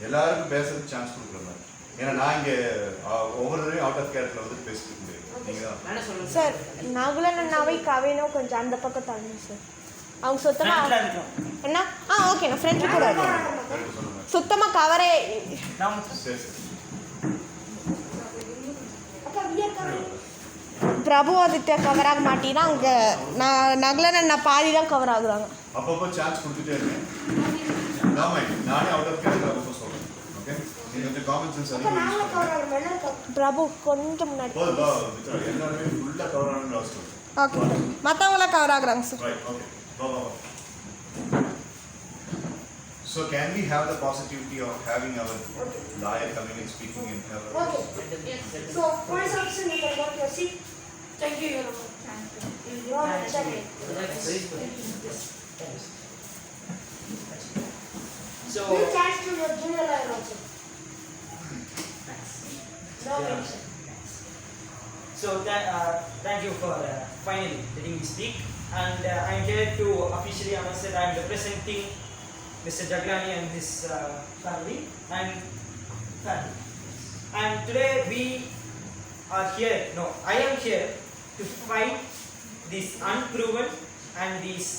எல்லாருக்கும் பேசுறதுக்கு சான்ஸ் கொடுக்குறேன். ஏன்னா நான் இங்கே ஒவ்வொருத்தரையும் அவுட் ஆஃப் கேரக்டர் வந்து பேசிட்டு முடியாது. நீங்கள் சார் நகுலன் அண்ணாவை கவினோ கொஞ்சம் அந்த பக்கம் தரணும் சார். அவங்க சுத்தமாக என்ன ஓகே நான் ஃப்ரெண்ட்ஸ் கூட சுத்தமாக கவரே பிரபு ஆதித்யா கவர் ஆக மாட்டேன்னா அங்கே நகுலன் அண்ணா பாதி தான் கவர் ஆகுறாங்க. அப்பப்போ சான்ஸ் கொடுத்துட்டே இருக்கேன். நானே அவுட் ஆஃப் கேரக்டர் அப்பப்போ சொல்கிறேன். ஓகே நீங்கள் கொஞ்சம் காமன் சென்ஸ் அதிகம். பிரபு கொஞ்சம் முன்னாடி எல்லாருமே ஃபுல்லாக கவர் ஆகணும்னு அவசியம். ஓகே மற்றவங்களாம் கவர் ஆகுறாங்க sir. Right, okay. So can we have the positivity of having our lawyer coming and speaking in her? Okay. Yes. So police officer, you can go to your seat. Thank you, Your Honor. You are second. So You chance to your junior lawyer also. No mention. So thank you for finally letting me speak. And I am here to officially announce that I am representing Mr. Jaglani and his family. And today we are here. No, I am here to fight these unproven and these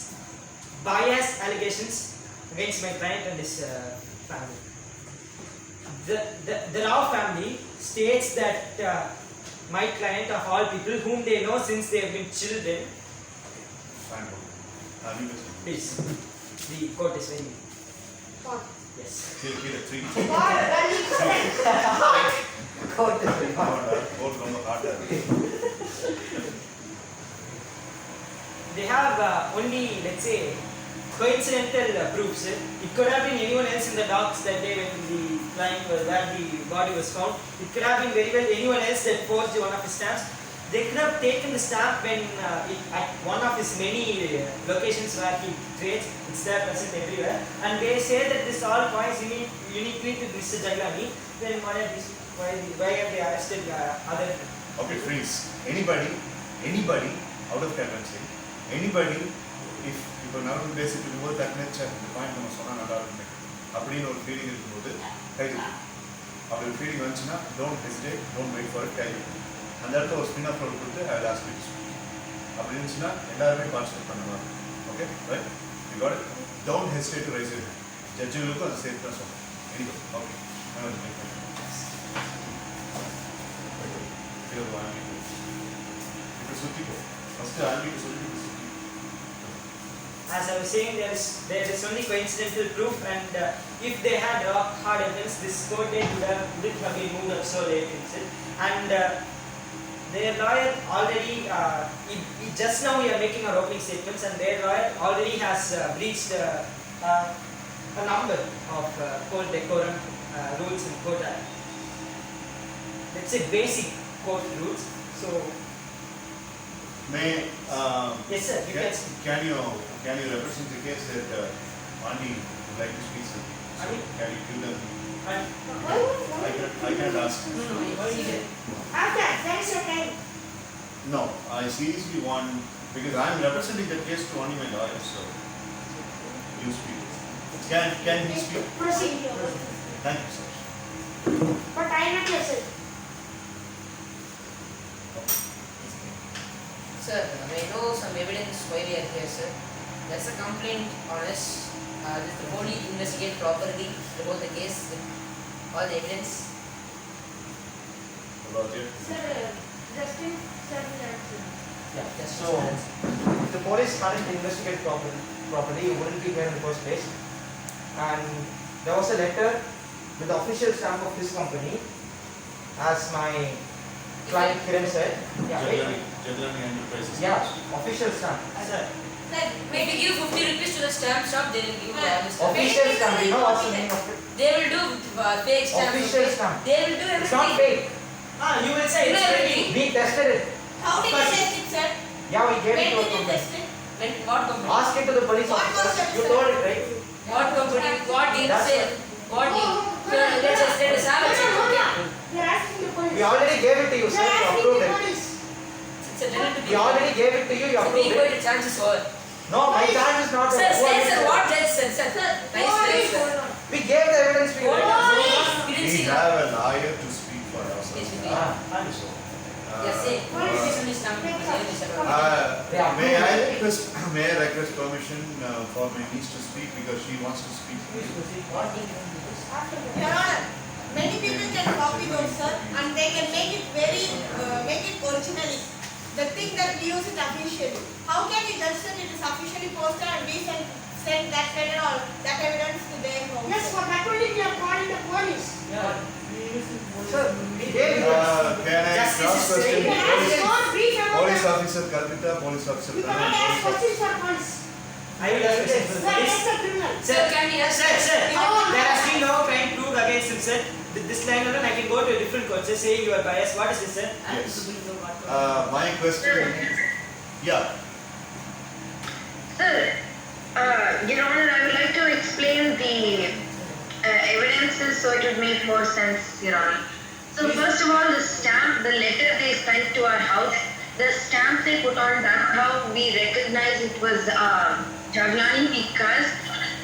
biased allegations against my client and his family. The Rao family states that my client of all people whom they know since they have been children. Please, the court is very. Yes. Court. They have only, let's say, coincidental proofs. It could have been anyone else in the docks that day when the client was, where the body was found. It could have been very well anyone else that forged one of his stamps. They could have taken the stamp when at one of his many locations where he trades. It's there present everywhere. And they say that this all points uniquely to Mr. Jaglani. Then why have they arrested other? Okay, freeze. Anybody out of captaincy, anybody, if you now to base it to the that nature, the point நம்ம சொன்னா நல்லா இருக்கும் அப்படின்னு ஒரு feeling இருக்கும்போது கைது. அப்படி ஒரு ஃபீலிங் வந்துச்சுன்னா don't hesitate, don't wait for it, கைது. அந்த இடத்துல ஒரு ஸ்பின் ஆஃப் ரோல் கொடுத்து ஐ வில் ஆஸ்க் யூ அப்படி இருந்துச்சுன்னா எல்லாருமே கான்சன்ட்ரேட் பண்ணுவாங்க. Okay right, you got it. Don't hesitate to raise your hand. ஜட்ஜுகளுக்கும் அது சேஃப் தான் சொல்லுங்கள். எனிவே ஓகே இப்போ சுற்றிப்போ ஃபஸ்ட்டு ஆல்ரெடி சொல்லி. As I was saying, there is only coincidental proof, and if they had hard evidence, this court date wouldn't have been moved up so late. And their lawyer already, just now we are making our opening statements, and their lawyer already has breached a number of court decorum rules in court. Let's say basic court rules. So. May yes, sir. Can you represent the case that Pandi would like to speak something? So can you give them? I can't ask. After, that's your time. No, I seriously want, because I am representing that case to only my lawyer, so you speak. Can he speak? Proceed. Thank you, sir. But I not yourself. Sir, I know some evidence while we are here, sir. There's a complaint on us. The police investigate properly about the case, all the evidence. About it? Sir, Justin said that. Yeah. So, if the police hadn't investigated properly, you wouldn't be here in the first place. And there was a letter with the official stamp of this company, as my client Kiran said. Jaglani Enterprises. Yeah, official stamp. Sir. Sir, if you give 50 rupees to the stamp shop, they will give you all the stamp. Official stamp, you know what's the meaning of it? They will do fake stamp. Official stamp. They will do everything. It's not fake. You will say it's fake. We tested it. How did you test it, sir? Yeah, we gave When it to a did you company. test it? What company? Ask it to the police What officers. was it, You sir? told it, right? What company? What did you That's say? it. What did Sir, let's just let us have it. You're asking the police. We already gave it to you, sir. You're You asking approved the it. police. It's a little bit. We already gave it to you. You So we approved go it. to chances over. No, my charge is not. Sir, over. sir, what judge, sir? Nice place, sir. We gave the evidence to you. Hold on. we see. have a lawyer to speak for us. Yes, we do. I'm so. Yes, say. This one is not. May I request permission for my niece to speak because she wants to speak. Your Honor, many people can copy those, sir, and they can make it originally. The thing that we use it officially. How can you judge that it is officially posted and we send that letter or that evidence to their home? Yes, for that only we are calling the police. Sir, Can I Justice cross is question? saying- We have more brief about Police that. officer Kalpita, police officer You Pranav, cannot ask police officer. questions for police. I will ask questions for Sir, this. that's a criminal. Sir, Can we ask? Sir, Oh, there has been no crime proved against him, sir. With this line alone, I can go to a different court, sir, saying you are biased. What is this, sir? Yes. My question, yeah. Sir, Your Honor, I would like to explain the evidences so it would make more sense, Your Honor. So first of all, the stamp, the letter they sent to our house, the stamp they put on, that's how we recognize it was Jaglani, because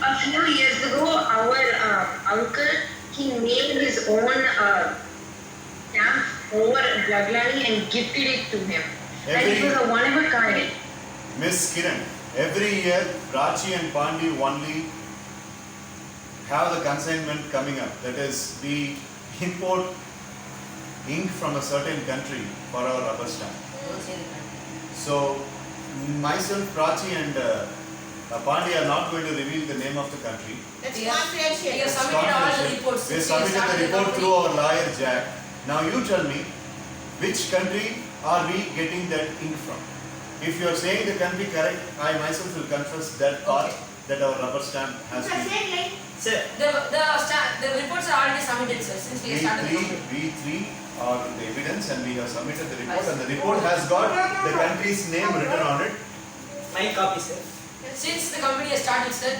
a few years ago, our uncle, he made his own stamp over Jaglani and gifted it to him. And it was a one of a kind. Miss Kiran, every year Prachi and Pandi only have the consignment coming up. That is, we import ink from a certain country for our rubber stamp. Don't say the country. So, myself, Prachi and Pandi are not going to reveal the name of the country. That's We have confidential. submitted all the reports. We since submitted started the report company. through our lawyer Jack. Now you tell me, which country are we getting that ink from? If you are saying the country correct, I myself will confess that part that our rubber stamp has Sir, been. same like Sir, The reports are already submitted, sir, since we started the company. We three are the evidence and we have submitted the report and the report has got the country's name written on it. my copy, sir. Since the company has started, sir,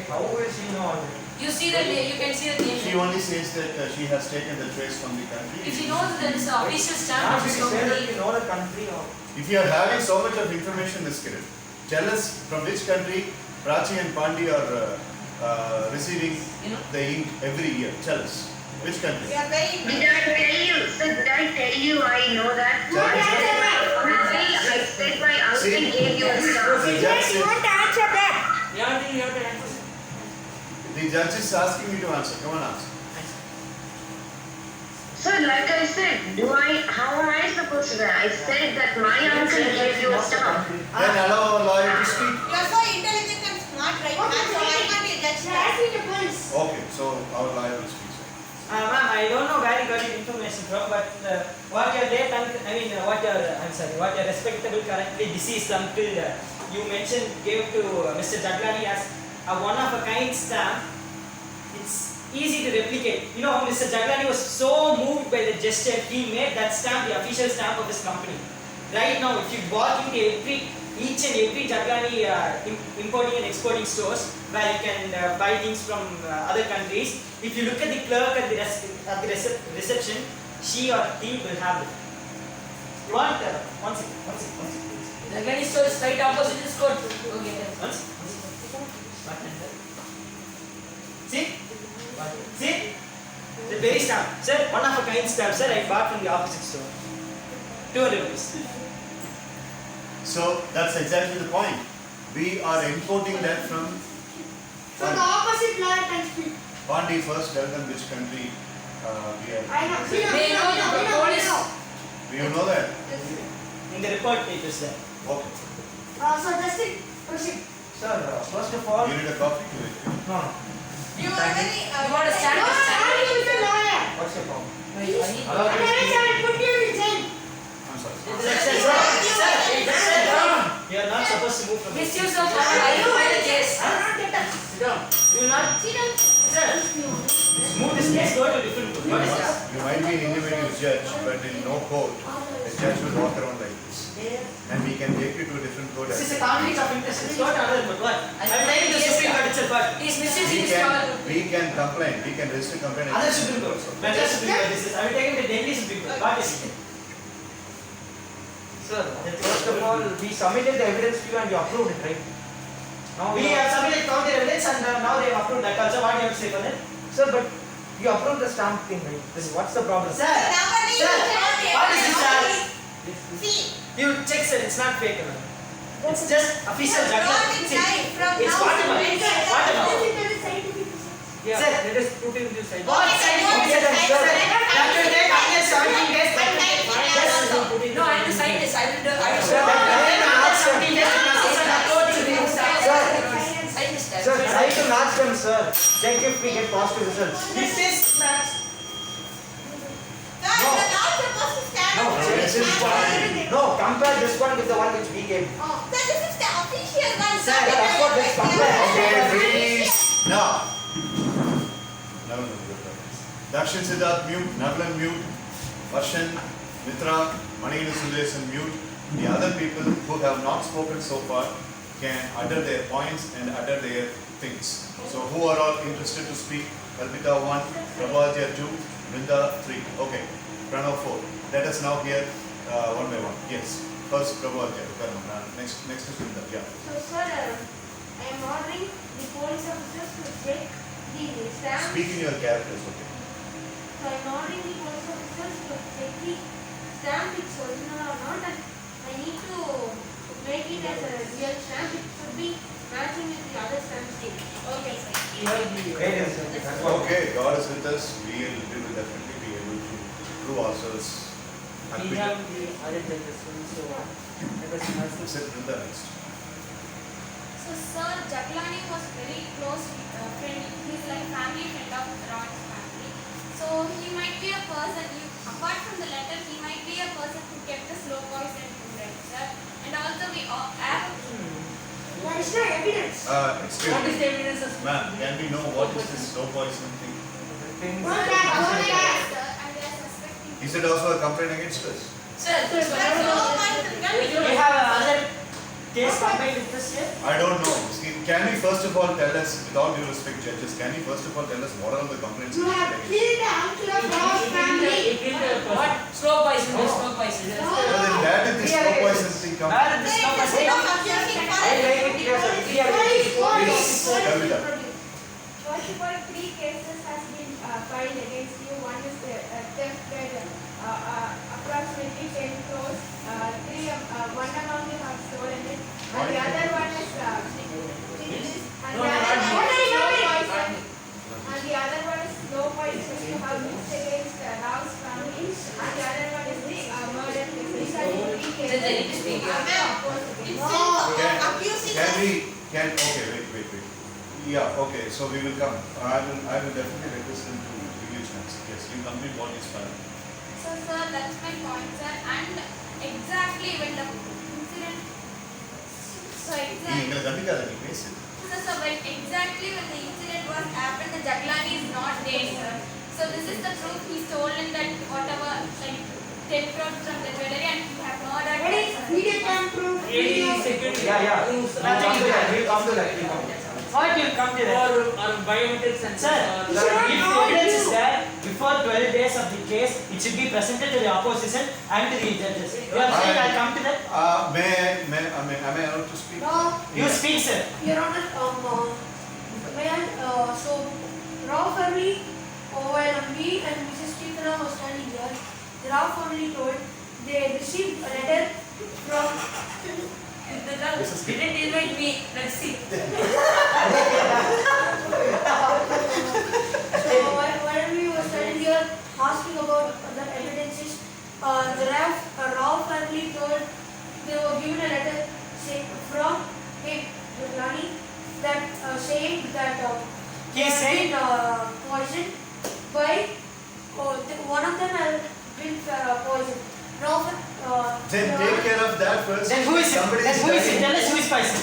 how will she know all that? you see the name, you can see the She name. only says that she has taken the trace from the country. If you know that there is an official stamp Now of we this say that company, we know the country or. If you are having so much of information, Ms. Kiran, tell us from which country Prachi and Pandi are receiving you know. the ink every year. Tell us. Which country? We are very Did I tell you? Sir, did I tell you I know that? Sir, I said my uncle See? gave you a stamp. The judge yes, you said- want to answer that. You have to answer, sir. The judge is asking me to answer. Come on, answer. Sir, like I said, how am I supposed to do that? I said that my uncle gave you a stamp. Then allow our lawyer to speak. You are so intelligent and smart right now, so I can't be judged. Sir, asking the police. Okay, so our lawyer will speak. Sir. Ma'am, I don't know where you got your information from, but what your late uncle, what your respectable currently deceased uncle you mentioned gave to Mr. Jaglani as a one-of-a-kind stamp. It's easy to replicate. You know, Mr. Jaglani was so moved by the gesture, he made that stamp the official stamp of his company. Right now, if you walk into each and every Jaglani importing and exporting stores where you can buy things from other countries, if you look at the clerk at the reception, she or he will have it. You want one second, please. The Jaglani store is right opposite this court. Okay. Once. See? See? The very stamp. Sir, one of a kind stamp, sir, I bought from the opposite store. 200 rupees. So that's exactly the point. We are importing that from So the opposite lawyer can speak. Pandi. First tell them which country we are. I know. We know. They know the police. Do you know that? In the report papers there. Okay. So that's it. Proceed. Sir, first of all, You need a copy to it. no. You are very. You want to stand No, up? I will be the lawyer. What's your problem? I need. Allow me to Otherwise, speak. I will put you in jail. I'm sorry. You are not supposed to move from this. Misuse of power. I know why the case. I will not get up. Sit down. You will not. Sit down. Sir, move this case, go to a different court. What is this? You might be an individual judge, but in no court, a judge will walk around like this. And we can take you to a different court. This is a conflict of interest. It's not another court. What? I will take it to Supreme Court itself. What? He is misusing We his power. can complain. We can register complaint. Other Supreme Court. Madras Supreme Court. This is. I will take him to Delhi Supreme Court. What is it? Sir, first of all, we submitted the evidence to you and you approved it, right? Now We have submitted counter evidence and now they have approved that also. What do you have to say for that? Sir, but You approved the stamp thing, right? Then what's the problem? Sir, what is this, sir? You check, sir, it's not fake. It's just official Jaglani. It's whatever. Yeah. Sir, let us put in this side. What scientific evidence, sir? That will take only 17 days. No, I will sign this. I will do. I will Sir, sign this. Sir, try to match them, sir. Check if we get positive results. This is match. No, compare this one with the one which we gave. Sir, That's what let's compare. Okay, please. Now. Dakshin Siddharth mute, Nagalan mute, Varshan, Mitra, Manina Sundaresan mute. The other people who have not spoken so far can utter their points and utter their things. So who are all interested to speak? Kalpita 1, Prabhadya 2, Vrinda 3. Okay, Pranav 4. Let us now hear one by one. Yes. First Prabhadya. Next is Vrinda. Yeah. So, sir, I am ordering the police officers to check the stamp. Speak in your characters, okay. So, I am ordering the police officers to check the stamp it's original or not, and I need to make it as a real stamp. It should be matching with the other stamps too. Okay, sir. Okay, God is with us. We will definitely be able to prove ourselves. We have the other judges, so let us ask. Sit Vrinda next. So, sir, Jaglani was very close friend. He's like family friend of Ron's family. So, he might be a person, apart from the letter, he might be a person who kept the slow poison to Red, sir. And also, we all have. There is no evidence. Excuse What is me. the evidence of Ma'am, can we know what is this slow poison thing? Go back. Sir, and they are suspecting. Is it also a complaint against us? Sir, We have another case combined with this here. I don't know. Can we first of all tell us, with all due respect judges, can you first of all tell us what are all the complaints? You have against us? killed the uncle of Ross family. what? Slow poison. Slow poison. Well, then where did this slow poison thing come Where from? did this come Please, tell me that. First of all, 3 cases has been filed against you. One is the theft where approximately 10 crores. One among you have stolen it. And the other one is thieves. And the other one is slow poison. And the other one is slow poison which you have used against Rao's family. And the other one is the murder case. These are the 3 cases. Then they need to speak. Wait. Yeah, okay, so we will come. I will definitely request them to give you a chance. Yes, you complete what is fine. So, sir, that's my point, sir. And exactly when the incident. So, when exactly when the incident was happened, the Jaglani is not there, sir. So, this is the proof. He stolen that whatever, like 10 crores from the jewelry, and he have murdered. Video can prove. Yeah. We'll come to that. What will come to that? Or biometrics and Sir, if the evidence is there before 12 days of the case, it should be presented to the opposition and to the judges. You are saying I'll come to that? Am I allowed to speak? No. You speak, sir. Your Honor, so Rao family, while me and Mrs. Chitra was standing here, the Rao family told they received a letter from. The girl didn't invite me. Let's see. So while we were standing here asking about the evidences, the Rao family told they were given a letter from him, Jaglani, that saying that He is saying poison by one of them has been poisoned. Then take care of that first. then who is it? Somebody Then who is it? dying. Tell us who is poison.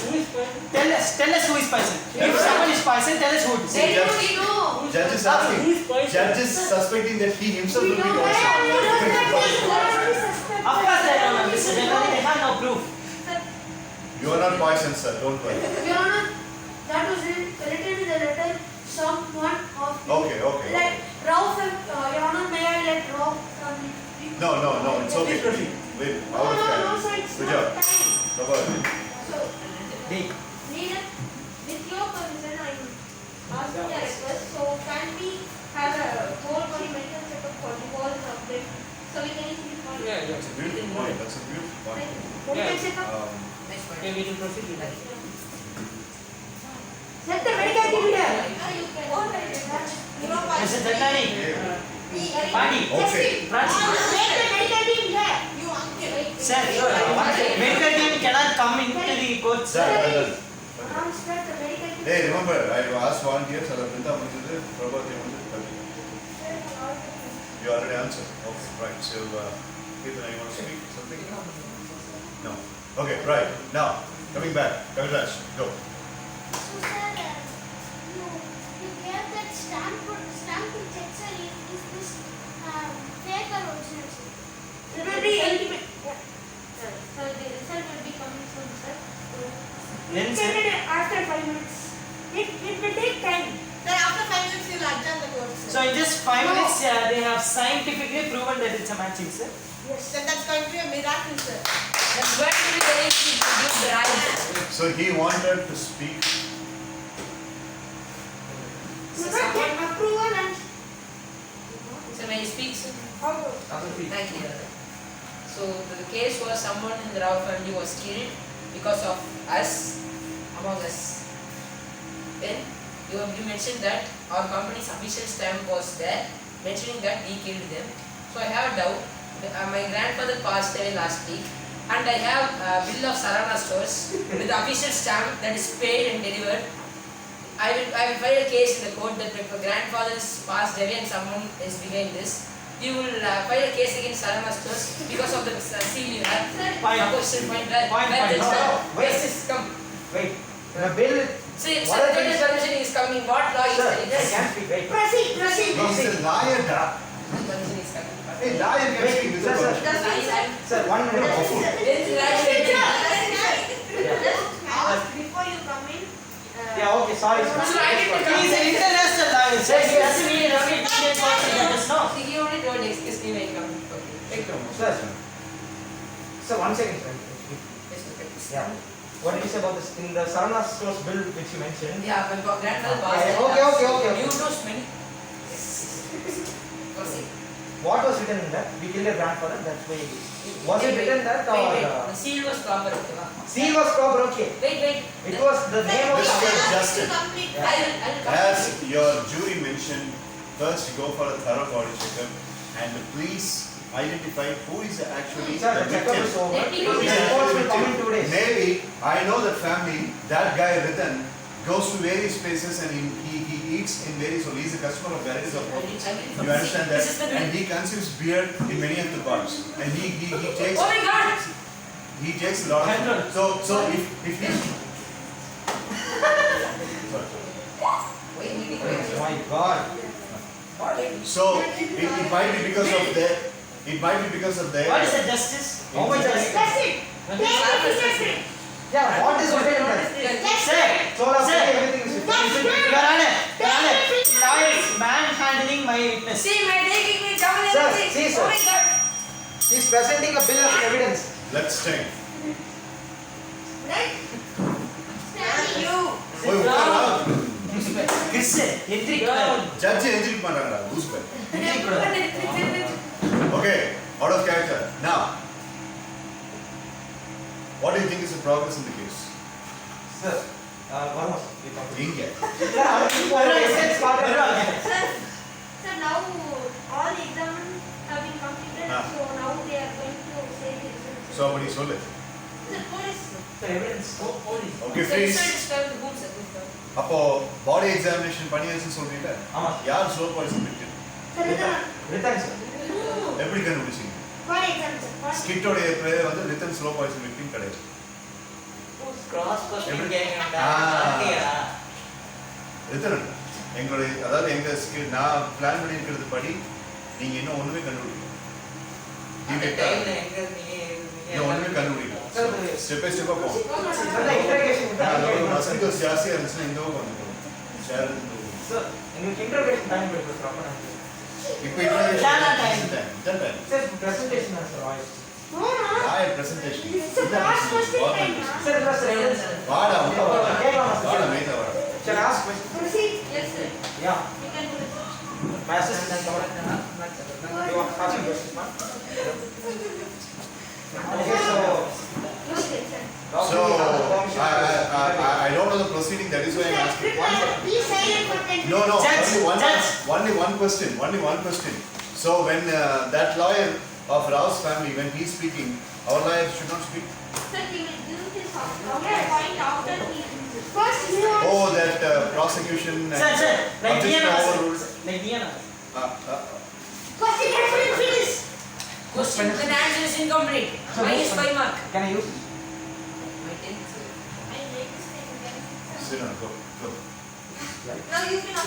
Tell us who is poison. If someone is poison, tell us who it is. They don't know. Judge is asking. Judge is suspecting that he himself will be poisoned. Of course they don't know. Mr. Jaglani, they have no proof. You are not poisoned, sir. Don't worry. Your Honor, that was written in the letter. Someone of Okay. like Rao, Your Honor, may I let Rao family? No, it's okay. Wait, out of time. No, sir, it's Good not job. time. Prabhadya. So, They. Needed, with your permission, I'm asking a request. So, can we have a a beautiful point. That's a beautiful point. Medical checkup. Next point. Okay, we will proceed with that. Set the medical team here. Mr. Jaglani, Pandi, Okay. Prachi. Set the medical team here. You uncle. Sir, medical team cannot come into the court, sir. Done. Set the medical team. Hey, remember, I asked volunteers, I have Prabhat, you already answered. Okay, right. So, Ketan, you want to speak something? No. Okay, right. Now, coming back. Kaviraj, go. So sir, you gave that stamp to check sir, is this fake or original sir? It will be ultimate. So the result will be coming soon sir. Then, Get sir, it after 5 minutes. It will take time. Then after 5 minutes you will adjourn the court, so sir. in just 5 minutes, they have scientifically proven that it's a matching, sir. Then that's going to be a miracle, sir. That's going to be very easy to give the right. So, he wanted to speak. You not get approval and So may I speak, sir? Absolutely. Thank you. So the case was someone in the Rao family was killed because of us, among us. Then you mentioned that our company's official stamp was there, mentioning that we killed them. So I have a doubt. My grandfather passed away last week, and I have a bill of Sarana stores with the official stamp that is paid and delivered. I will file a case in the court that if a grandfather is passed away and someone is behind this, you will file a case against Sarana stores because of the seal you have. Point. Question point. Point. Wait. Yes, is come. Wait. The bill. See, What are sir, these? permission is coming. What law is Sir, there? I can't speak. Wait. proceed. No, he's a liar, da. Permission is coming. Hey, liar can Wait, speak with sir, the sir. person. Sir, 1 minute. Ask before you come in. Yeah, okay, sorry, sir. So I did the He's an international lawyer, sir. He doesn't need every Indian person that does know. See, he only told excuse me when coming. Okay. Sir, sir, 1 second, sir. Yes, okay. Yeah. What did you say about this in the Sarana stores bill which you mentioned? Yeah, my grandfather Okay, passed away. okay. You know many. Proceed. What was written in that? We killed your grandfather. That's why. Was it written that or Wait. The seal was proper. Okay. seal was proper? Okay. Wait. It was the name of This the was Justin. Yeah. I'll As your jury mentioned, first go for a thorough body checkup and please identify who is actually Sir, the the checkup victim. is over. Let me The go. reports will come in 2 days. Maybe I know that family, that guy Ritan goes to various places and he eats in various, or he's a customer of various of hotels. You understand that? This is the And he consumes beer in many of the bars. And he takes Oh my God! he takes a lot of so if he sorry. Wait. Oh my God. So it might be because of their What is the justice? How much is That's it. Yeah, what is written in that? Sir, So now sir, everything is written. Your Honor, lawyer is manhandling my witness. See, my taking me down and Sir, everything. see, sir. Oh my God! He's presenting a bill of evidence. let's take. You. Oi, ukkara. Chris, entry. Judge entry பண்றாங்கடா loose bye. Entry. Okay, out of character. Now, what do you think is the progress in the case? Sir, one more. India. Sir, I'm looking for evidence. Sir, now all exams have been completed, Ah. so now they are going to say the results. So அப்படி சொல்லு. Sir, police. Sir, evidence. Okay, freeze. Whom, sir? அப்போ பாடி examination பண்ணியாச்சுன்னு சொல்றீங்க. ஆமா. யார் slow poison victim? Sir, Written, sir. எப்படி கண்டுபிடிச்சீங்க? what exam, sir? What? ஸ்கிட்டோட பேர் வந்து ரிட்டன் ஸ்லோ பாய்சன் விக்டிம் கிடையாது. Cross question கேக்குறேன்டா. Ah. ரிட்டன் எங்களுடைய அதாவது எங்க நான் பிளான் பண்ணி இருக்கிறது படி நீங்க இன்னும் ஒண்ணுமே கண்டுபிடிக்கல. டிடெக்டா இன்னும் ஒண்ணுமே கண்டுபிடிக்கல. ஸ்டெப் பை ஸ்டெப்பா போகும். Sir, the interrogation. மசன்கோஸ் ஜாஸ்தியா இருந்துச்சுன்னா இந்த பக்கம் வந்துடும். ஷேர் Sir, உங்களுக்கு interrogation time எடுக்கும் proper. இப்போ இதான் time. Sir, presentation is right. No, no. Raya presentation. It's a past question time, na? Sir, it was evidence. வாடா உள்ள வாடா. கேக்கலாம், sir. வாடா வெயிட் வாடா. Shall I ask question? Proceed. Yes, sir. Yeah. You can do it. My assistant can cover. You want to ask some questions, ma'am? Okay, so I don't know the proceeding. That is why I'm asking. Be silent for 10 minutes. No. Judge. Only one question. So when that lawyer of Rao's family, when he's speaking, our lawyer should not speak. Sir, he will give his point after he first you want. Oh, that prosecution. Sir, like objection Diana. overruled. Like Diana. Question has been finished. Question and answer is incomplete. Why is 5 mark? can I use? My 10th. Sit down, go. Now you can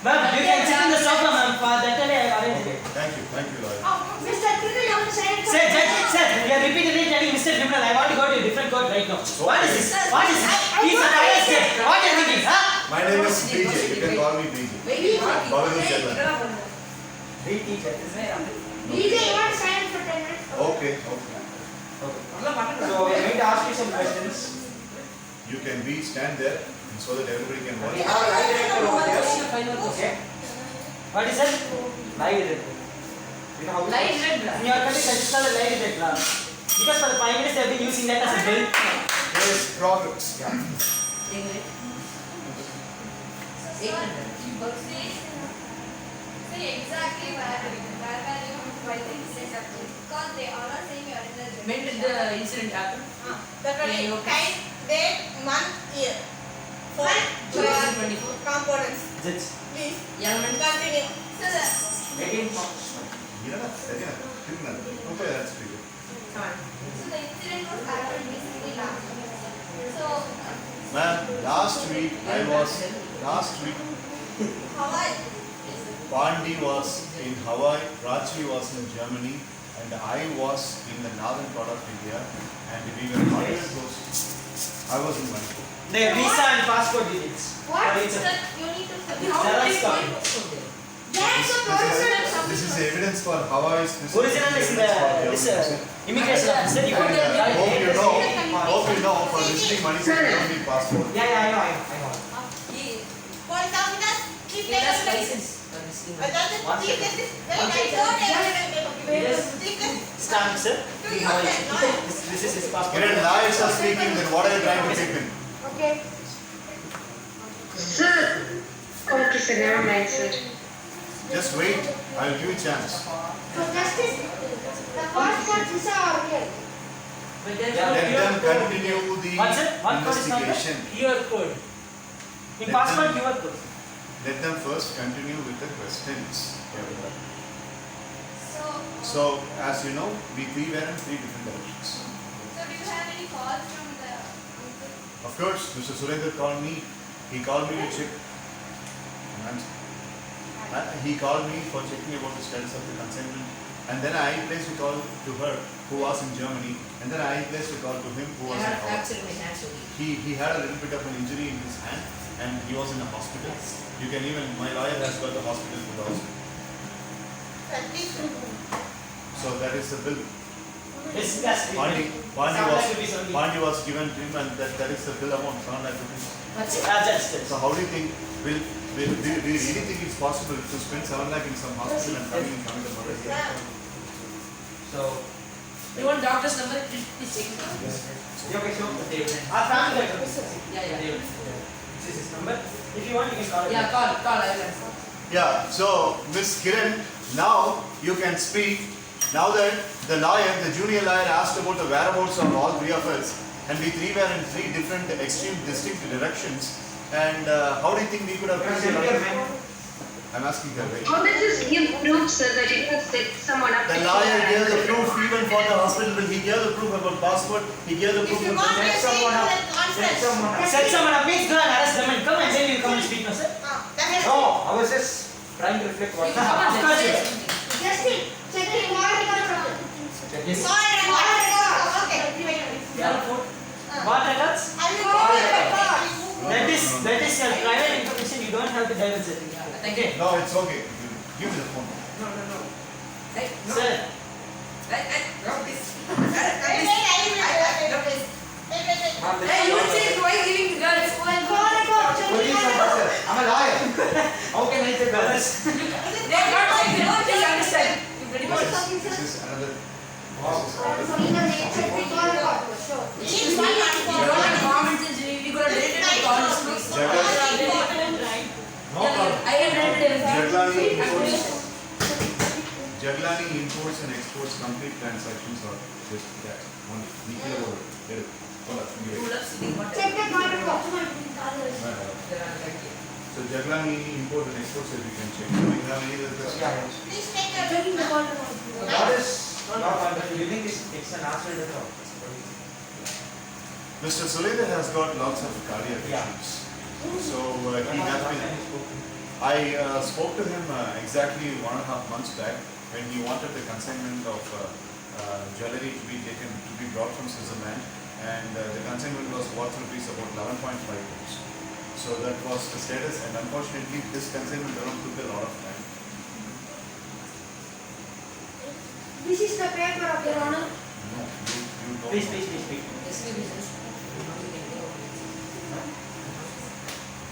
Ma'am, you can sit in the sofa, ma'am. For that only I arranged it. Thank you, lawyer. Mr. Criminal, you want to silent for Sir, 10 minutes. sir, you are repeatedly telling Mr. Criminal, I want to go to a different court right now. What is this? What is this? He's an ISJ. What are you thinking, huh? My name is PJ. You can call me PJ. Babalu Jaglani. Read teacher. DJ, you want to silent for 10 minutes? Okay. So we are going to ask you some questions. You can stand there so that everybody can watch. We have a lie detector over here. Okay. What is that? Lie detector. You know how it Lie works? detector. In your country, such is called a lie detector. Because for the 5 minutes they have been using that as a bill. Yes, progress. Exactly where you writing set up because they are not saying you are in the When did the incident happen? that one Yeah, okay. time, date, month, year. For 2024. components. Judge. Please Young man. continue. So the 18. Okay, that's pretty good. incident was happened basically last week. So Ma'am, last week Hawaii. Pandi was in Hawaii, Prachi was in Germany, and I was in the northern part of India, and we were not even close. I was in Manipur. The visa and passport details. What? For each of them. You need to Xerox copy. That's a original This is evidence for Hawaii's. Original is in the immigration officer. You can Hope you know, for visiting money, you don't need passport. Yeah, I know. Police officers, please Give take us a minute. license for visiting. Please take this. Very nice. Don't Yes. take this. Stamp, sir. Do your thing. This is his passport. Kiran, lies are speaking, then what are you trying to take in? Okay. Sir. Okay, sir. Never mind, sir. Just wait, I'll give you a chance. So justice, the passport visa are real. But then Let them continue the What's it? What code is not there? investigation. QR code. In passport, QR code. Let them first continue with the questions. so So, as you know, we were in 3 different directions. do you have any calls from the uncle? Of course, Mr. Surendra called me. He called me to check. He called me for checking about the status of the consignment. And then I placed a call to her, who was in Germany. And then I placed a call to him, who I was in have Hawaii. fractured my hands only. He had a little bit of an injury in his hand, and he was in a hospital. You can even, my lawyer has got the hospital to the hospital. Please. So that is the bill. Yes, yes. Pandi was given to him, and that is the bill amount, 7 lakh rupees. That's it. Judge. So how do you think, do you really think it's possible to spend 7 lakh in some hospital and coming to murder here? So, You want doctor's number? Please check it. okay, so Our family doctor. Yeah. This is his number. If you want, you can call it. Yeah, call. I will answer. Yeah, so Miss Kiran, now you can speak. Now that the lawyer, the junior lawyer asked about the whereabouts of all 3 of us, and we 3 were in 3 different extreme distinct directions. And how do you think we could have I'm asking her. Right? How does this give proof, sir, that you have set someone up? The lawyer gave the proof even for the hospital bill. He gave the proof about passport. He gave the If proof you about want to Set someone up. Set someone up. Set someone up. Please go and arrest them and come and say you come and speak now, sir. That's No, I was just trying to reflect what. Of course, yes. Justice, check the warrant record. Yes. Okay. What records? I will call it. That is your private information. You don't have to divulge it. Thank you. No, it's okay. Give me the phone. No. Right? Sir, Drop this. Wait. Hey, you will say why giving girls? Police officer. I'm a lawyer. How can I say that? They are not like they don't just understand. You pretty much. This is another Each one has You don't have common sense. We could have related to college, please. No problem. I have related everything. Jaglani imports and exports complete transactions or just that. One. check the point of So Jaglani import and exports, if you can check. Do you have any other questions? Yeah. Please take the checking the point of What is not wonderful? You think it's a natural return? Mr. Suleda has got lots of cardiac Yeah. issues. So he has been. I spoke to him exactly 1.5 months back when he wanted the consignment of jewelry to be taken, to be brought from Switzerland, and the consignment was worth rupees about 11.5 crores. So that was the status, and unfortunately this consignment alone took a lot of time. This is the paper of Your Honor. No, you don't Please, know. please, please, please.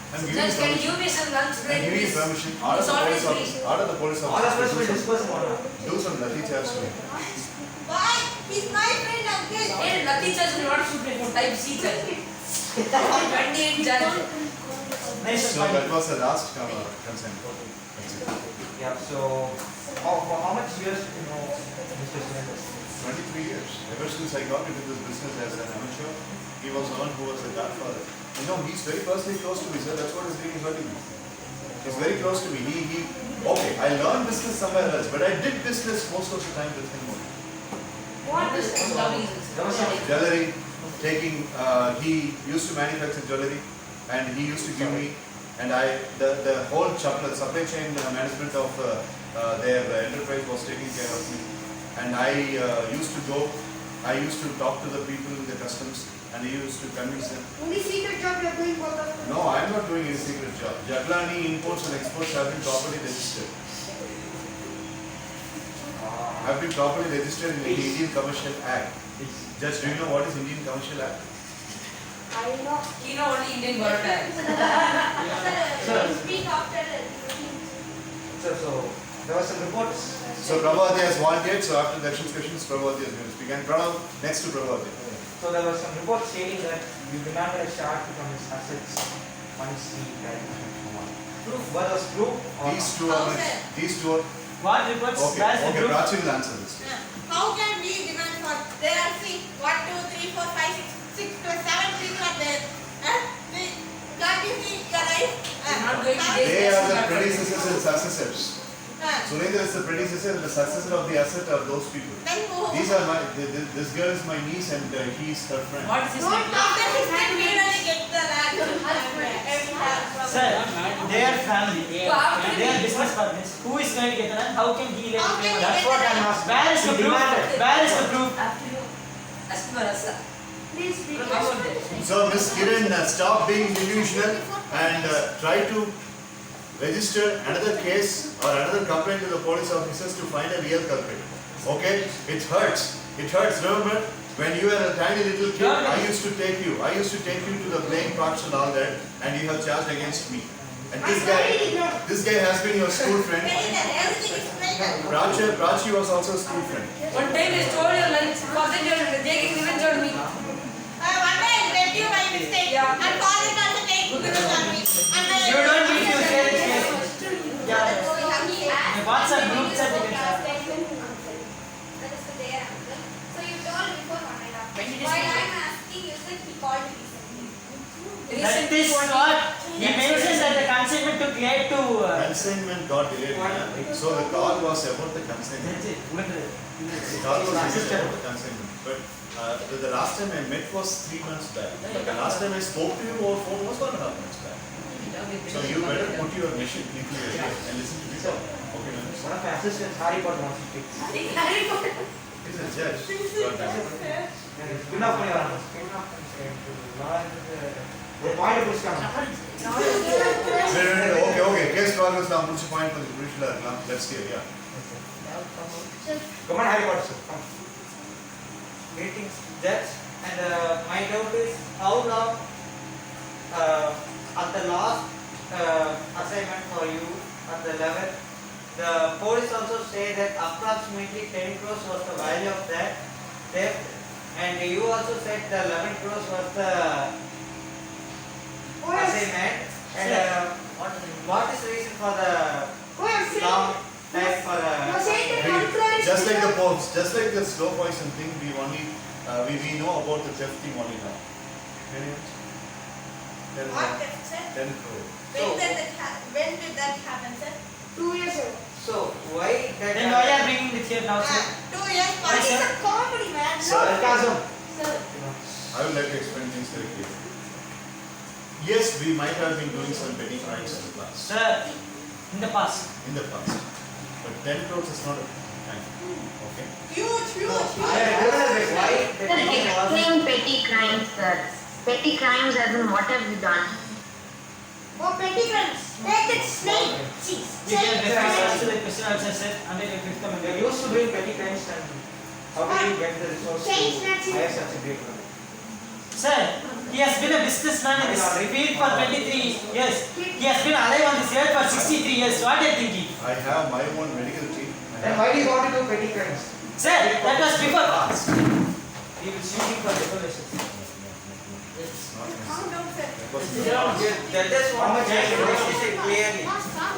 I'm giving Judge, can you permission. give me some lunch I'm break, giving you please? permission. It's always free. Order the police All of us officer will to discuss on it. do some lathi charge to him. Why? He's my friend, uncle. Hey, nothing charge is not suitable for type C charge. 28 charge. Nice. So that was the last consent. That's it. Yeah. So, for how much years do you know Mr. Suleda? 23 years. Ever since I got into this business as an amateur, he was the one who was the godfather. You know, he's very personally close to me, sir. That's what is really hurting me. He's very close to me. Okay, I learned business somewhere else, but I did business most of the time with him only. What is lovely? There was some Jewelry, he used to manufacture jewelry, and he used to give me, and the whole supply chain management of their enterprise was taking care of me. And I used to talk to the people in the customs, and I used to convince them. Only secret job you are doing both of them. No, I am not doing any secret job. Jaglani imports and exports have been properly registered. Have been properly registered in the Indian Commercial Act. Judge, do you know what is Indian Commercial Act? I know. You know only Indian Baroda. Sir. Speak after so there were some reports. So Prabhavati has wanted, so after the questions, Prabhavati is going to speak. And Pranav, next to Prabhavati. So there were some reports stating that you demanded a share from his assets once he died. Proof. What was proof? Or These two are. What reports? Okay, That's the okay, proof. Prachi will answer this. How can we demand for? There are 1, 2, 3, 4, 5, 6 plus 7 people are there. Can't you see your life? not going to They are the predecessors and successors. uh, Surendra is the predecessor and the successor of the asset of those people. Then who? These are this girl is my niece and he is her friend. What is his Don't name? talk that his name, we really get the land. Sir, they are family. So after They are we- business partners. Who is going to get the land? How can he let How it can go? he That's get what the I'm land? asking. Where is the proof? demanded. Where is the proof? As per us. Please speak. So Miss Kiran, stop being delusional and try to register another case or another complaint to the police officers to find a real culprit. Okay? It hurts. It hurts. Remember, when you were a tiny little kid, I used to take you to the playing parks and all that, and you have charged against me. And this guy has been your school friend. Everything is right. Prachi was also a school friend. One time I stole your lunch because then you're taking revenge on me. One day I left you by mistake. Yeah. And father also take revenge on me. You don't need to say this case. Yeah. The WhatsApp group chat you can share. That is their uncle. So you told before 1.5. When did you While speak? I'm asking, you said he called recently. That is what he mentions that the consignment took late to. Consignment got delayed. So the call was about the consignment. That's it. The call was about the consignment. But the last time I met was 3 months back. But the last time I spoke to you over phone was 1.5 months back. So you better put your mission into your ear and listen to me. Okay, no, One of my assistants, Harry Potter, wants to speak. he's a judge. Enough, my honor. The point of Okay. Case progress now. Which point for the judicial? Let's hear. Yeah. Come on, Harry Potter, sir. Come. Greetings, Judge. And my doubt is how long at the last assignment for you at the level the police also say that approximately 10 crores was the value of that theft, and you also said the 11 crores was the assignment. And what is the reason for the long time for the? Just like the poems, just like the slow poison thing, we only we know about the theft thing only now. Anyone? What theft, sir? 10 crore. When did that happen, sir? 2 years ago. So why that? Then why are bringing this here now, sir? 2 years This back. is a comedy, man. Sarcasm. Sir, I would like to explain things very clearly. Yes, we might have been doing some petty crimes in the past. Sir, in the past. In the past. But 10 crores is not a crime. Okay? Huge, huge, huge. Why the Sir, thing was? explain petty crimes, sir. Petty crimes as in what have you done? oh, petty crimes. Like that snake. See, We can snake. answer the question also, sir, under the fifth They amendment. used to doing petty crimes, and how did you get the resource Change to snatching. hire such a great one? Sir, he has been a businessman in this field for 23 years. He has been alive on this earth for 63 years. What are you thinking? I have my own medical team. Then why do you want to do petty crimes? Sir, that was before. He will sue you for defamation. It's not Calm necessary. down, sir. That was You not- tell us how much you say clearly.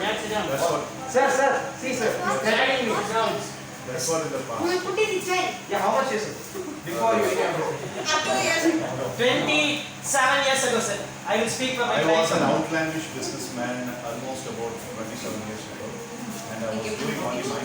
That's what, Sir, see sir. Standing me. that's what in the We past. will put it inside. Yeah, how much is it? Before you became president. 2 years ago. 27 years ago, sir. I will speak for my I was an clients. outlandish businessman almost about 27 years ago, and I was doing only minor